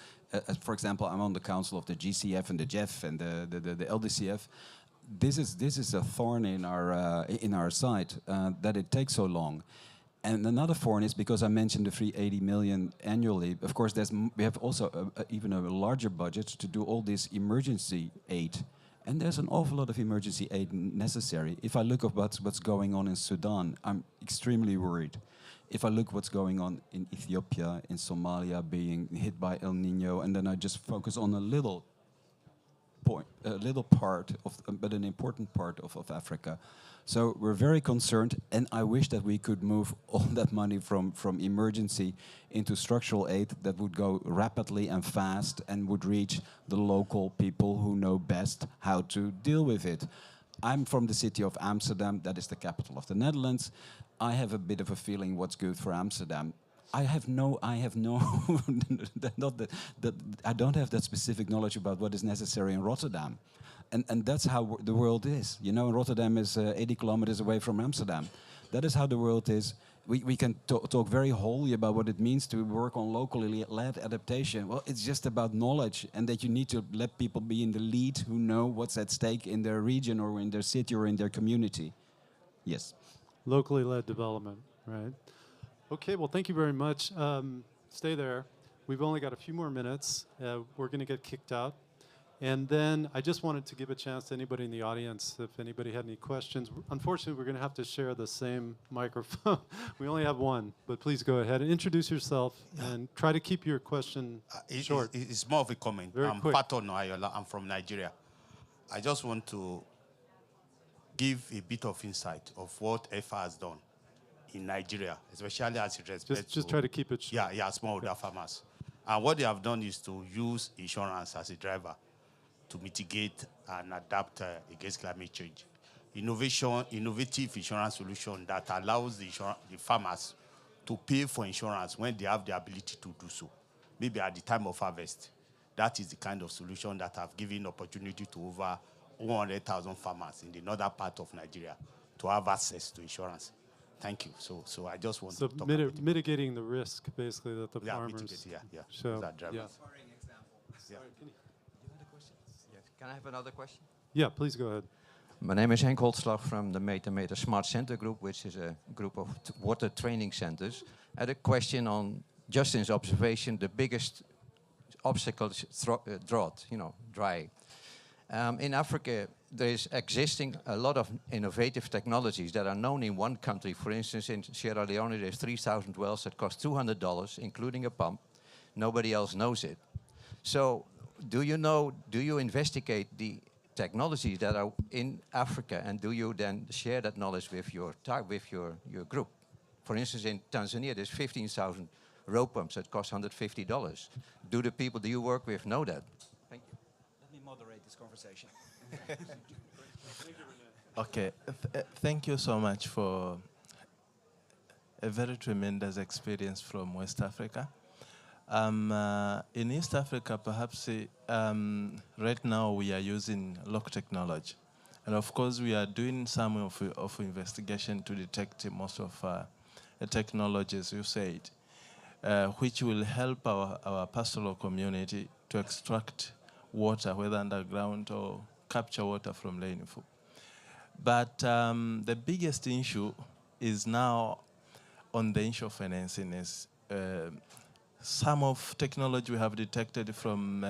for example, I'm on the council of the GCF and the GEF and the LDCF. This is a thorn in our side that it takes so long. And another thorn is because I mentioned the 380 million annually. Of course, we have also even a larger budget to do all this emergency aid. And there's an awful lot of emergency aid necessary. If I look at what's going on in Sudan, I'm extremely worried. If I look what's going on in Ethiopia, in Somalia, being hit by El Nino, and then I just focus on a little part of, but an important part of Africa. So we're very concerned, and I wish that we could move all that money from emergency into structural aid that would go rapidly and fast and would reach the local people who know best how to deal with it. I'm from the city of Amsterdam, that is the capital of the Netherlands. I have a bit of a feeling what's good for Amsterdam. I don't have that specific knowledge about what is necessary in Rotterdam. And that's how the world is. You know, Rotterdam is 80 kilometers away from Amsterdam. That is how the world is. We can talk very wholly about what it means to work on locally led adaptation. Well, it's just about knowledge, and that you need to let people be in the lead who know what's at stake in their region or in their city or in their community. Yes. Locally led development, right? Okay, well, thank you very much. Stay there. We've only got a few more minutes. We're going to get kicked out. And then I just wanted to give a chance to anybody in the audience, if anybody had any questions. Unfortunately, we're going to have to share the same microphone. We only have one, but please go ahead and introduce yourself and try to keep your question short. It's more of a comment. I'm Pato Noayola. I'm from Nigeria. I just want to give a bit of insight of what EFA has done in Nigeria, especially as it respects just try to keep it short. Yeah, smallholder farmers. And what they have done is to use insurance as a driver to mitigate and adapt against climate change. Innovative insurance solution that allows the farmers to pay for insurance when they have the ability to do so, maybe at the time of harvest. That is the kind of solution that have given opportunity to over 100,000 farmers in the northern part of Nigeria to have access to insurance. Thank you. So I just want to talk about it. Mitigating the risk, basically, that the farmers show. Yeah. Can I have another question? Yeah, please go ahead. My name is Henk Holtslag from the Meta Smart Center Group, which is a group of water training centers. I had a question on Justin's observation, the biggest obstacle is drought, dry. In Africa, there is existing a lot of innovative technologies that are known in one country. For instance, in Sierra Leone, there's 3,000 wells that cost $200, including a pump. Nobody else knows it. So do you investigate the technologies that are in Africa, and do you then share that knowledge with your group? For instance, in Tanzania, there's 15,000 row pumps that cost $150. Do the people you work with know that? Thank you. Let me moderate this conversation. Okay, thank you so much for a very tremendous experience from West Africa. In East Africa, perhaps right now we are using local technology. And of course, we are doing some of investigation to detect most of the technologies you said, which will help our pastoral community to extract water, whether underground or capture water from rainfall. But the biggest issue is now on the issue of financing. Some of technology we have detected from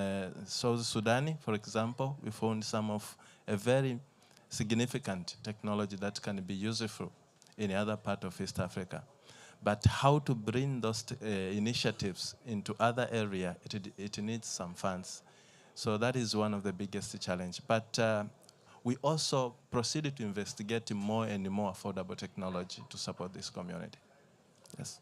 South Sudan, for example, we found some of a very significant technology that can be useful in other part of East Africa. But how to bring those initiatives into other area, it needs some funds. So that is one of the biggest challenge. But we also proceeded to investigate more and more affordable technology to support this community. Yes.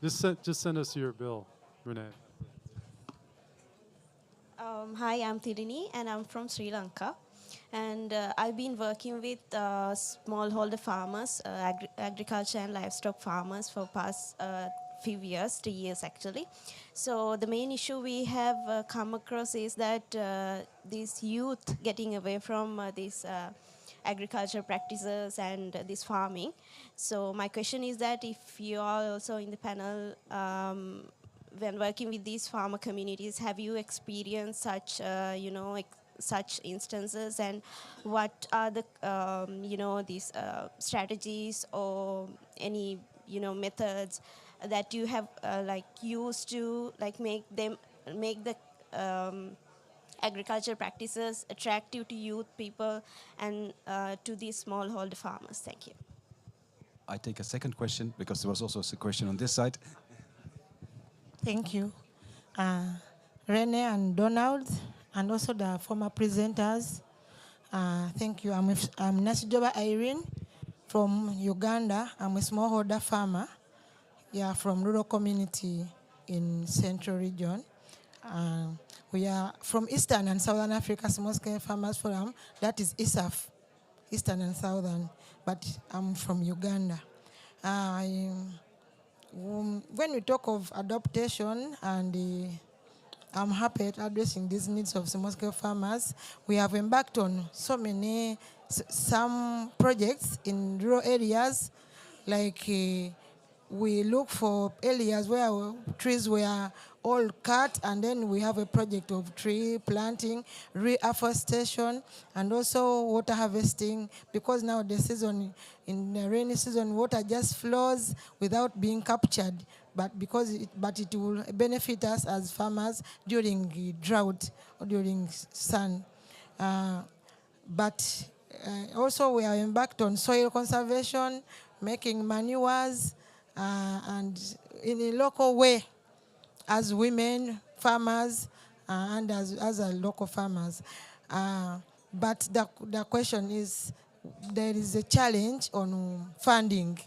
Just send us your bill, Renee. Hi, I'm Thirini, and I'm from Sri Lanka. And I've been working with smallholder farmers, agriculture and livestock farmers for past few years, 3 years actually. So the main issue we have come across is that this youth getting away from these agriculture practices and this farming. So my question is that if you are also in the panel, when working with these farmer communities, have you experienced such, such instances, and what are the, these strategies or any, methods that you have used to make the agriculture practices attractive to youth people and to these smallholder farmers? Thank you. I take a second question because there was also a question on this side. Thank you. Rene and Donald, and also the former presenters. Thank you. I'm Nasijoba Irene from Uganda. I'm a smallholder farmer. Yeah, from rural community in Central Region. We are from Eastern and Southern Africa Small Scale Farmers Forum. That is ISAF, Eastern and Southern, but I'm from Uganda. When we talk of adaptation, and I'm happy at addressing these needs of small-scale farmers, we have embarked on some projects in rural areas, like we look for areas where trees were all cut, and then we have a project of tree planting, reforestation, and also water harvesting, because now the season, in the rainy season, water just flows without being captured, but it will benefit us as farmers during drought or during sun. Also we are embarked on soil conservation, making manures, and in a local way, as women farmers and as a local farmers. But the question is, there is a challenge on funding.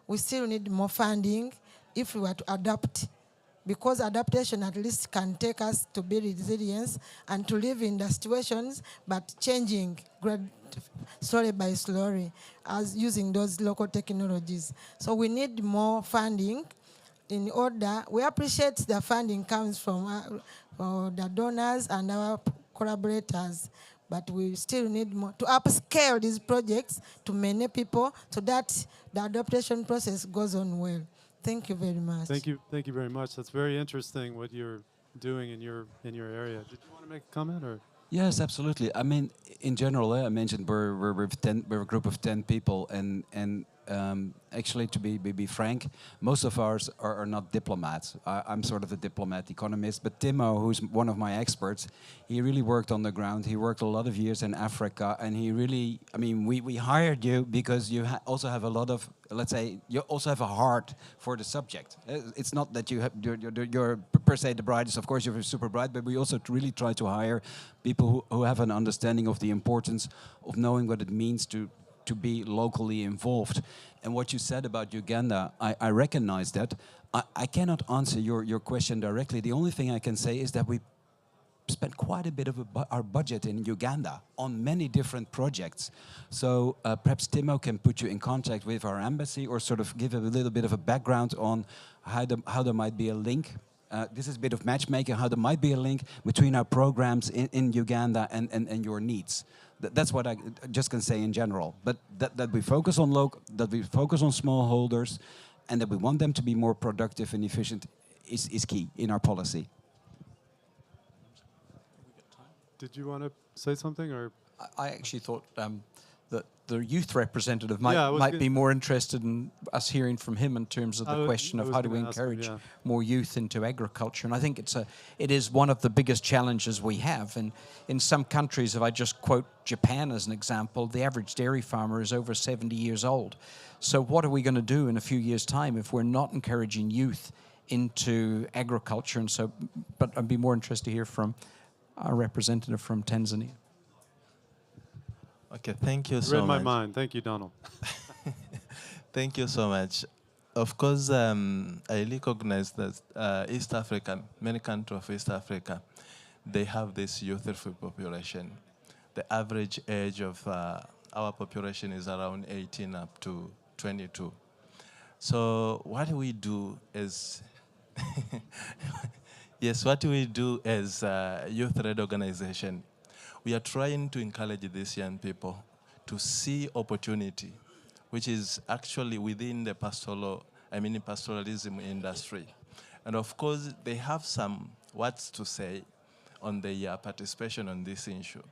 We still need more funding if we were to adapt, because adaptation at least can take us to be resilient and to live in the situations, but changing slowly by slowly, as using those local technologies. So we need more funding in order. We appreciate the funding comes from the donors and our collaborators, but we still need more to upscale these projects to many people so that the adaptation process goes on well. Thank you very much. Thank you very much. That's very interesting what you're doing in your area. Did you want to make a comment, or? Yes, absolutely. I mean, in general, I mentioned we're a group of 10 people, and actually, to be frank, most of ours are not diplomats. I'm sort of a diplomat economist, but Timo, who's one of my experts, he really worked on the ground. He worked a lot of years in Africa, and he really, I mean, we hired you because you also have a lot of, let's say, you also have a heart for the subject. It's not that you're per se the brightest. Of course, you're super bright, but we also really try to hire people who have an understanding of the importance of knowing what it means to be locally involved. And what you said about Uganda, I recognize that. I cannot answer your question directly. The only thing I can say is that we spent quite a bit of our budget in Uganda on many different projects. So perhaps Timo can put you in contact with our embassy, or sort of give a little bit of a background on how there might be a link. This is a bit of matchmaking, how there might be a link between our programs in Uganda and your needs. That's what I just can say in general. But that we focus on that we focus on smallholders, and that we want them to be more productive and efficient is key in our policy. Did you want to say something, or? I actually thought that the youth representative Yeah, might be more interested in us hearing from him in terms of the question of how do we encourage more youth into agriculture. And I think it is one of the biggest challenges we have. And in some countries, if I just quote Japan as an example, the average dairy farmer is over 70 years old. So what are we going to do in a few years' time if we're not encouraging youth into agriculture? And so, but I'd be more interested to hear from our representative from Tanzania. Okay, thank you so much. Read my mind. Thank you, Donald. Thank you so much. Of course, I recognize that East Africa, many countries of East Africa, they have this youthful population. The average age of our population is around 18 up to 22. So what we do is, yes, what we do as a youth-led organization, we are trying to encourage these young people to see opportunity, which is actually within the pastoralism industry. And of course, they have some words to say on their participation on this issue.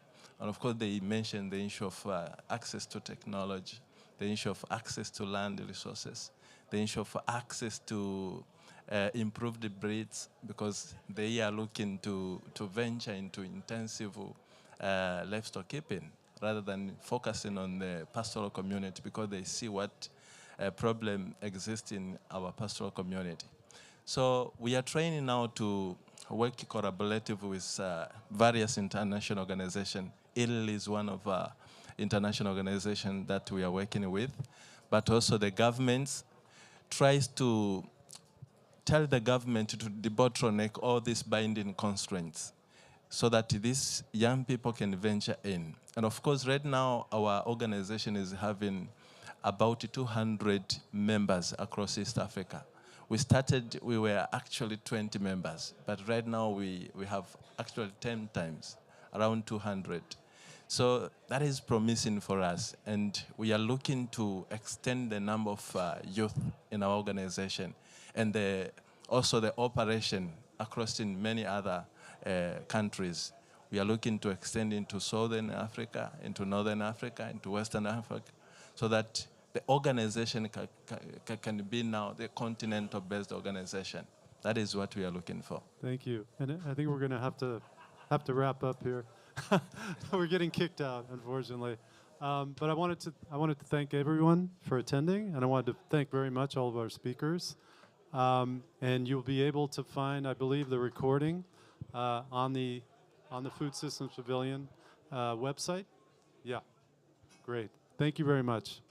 And of course, they mentioned the issue of access to technology, the issue of access to land resources, the issue of access to improved breeds, because they are looking to venture into intensive livestock keeping rather than focusing on the pastoral community, because they see what problem exists in our pastoral community. So we are training now to work collaborative with various international organizations. ILL is one of international organizations that we are working with, but also the governments tries to tell the government to debottleneck all these binding constraints so that these young people can venture in. And of course, right now, our organization is having about 200 members across East Africa. We were actually 20 members, but right now we have actually 10 times, around 200. So that is promising for us, and we are looking to extend the number of youth in our organization, and also the operation across in many other countries. We are looking to extend into Southern Africa, into Northern Africa, into Western Africa, so that the organization can be now the continental-based organization. That is what we are looking for. Thank you. And I think we're going to have to wrap up here. We're getting kicked out, unfortunately. But I wanted to thank everyone for attending, and I wanted to thank very much all of our speakers. And you'll be able to find, I believe, the recording on the Food Systems Pavilion website. Yeah, great. Thank you very much.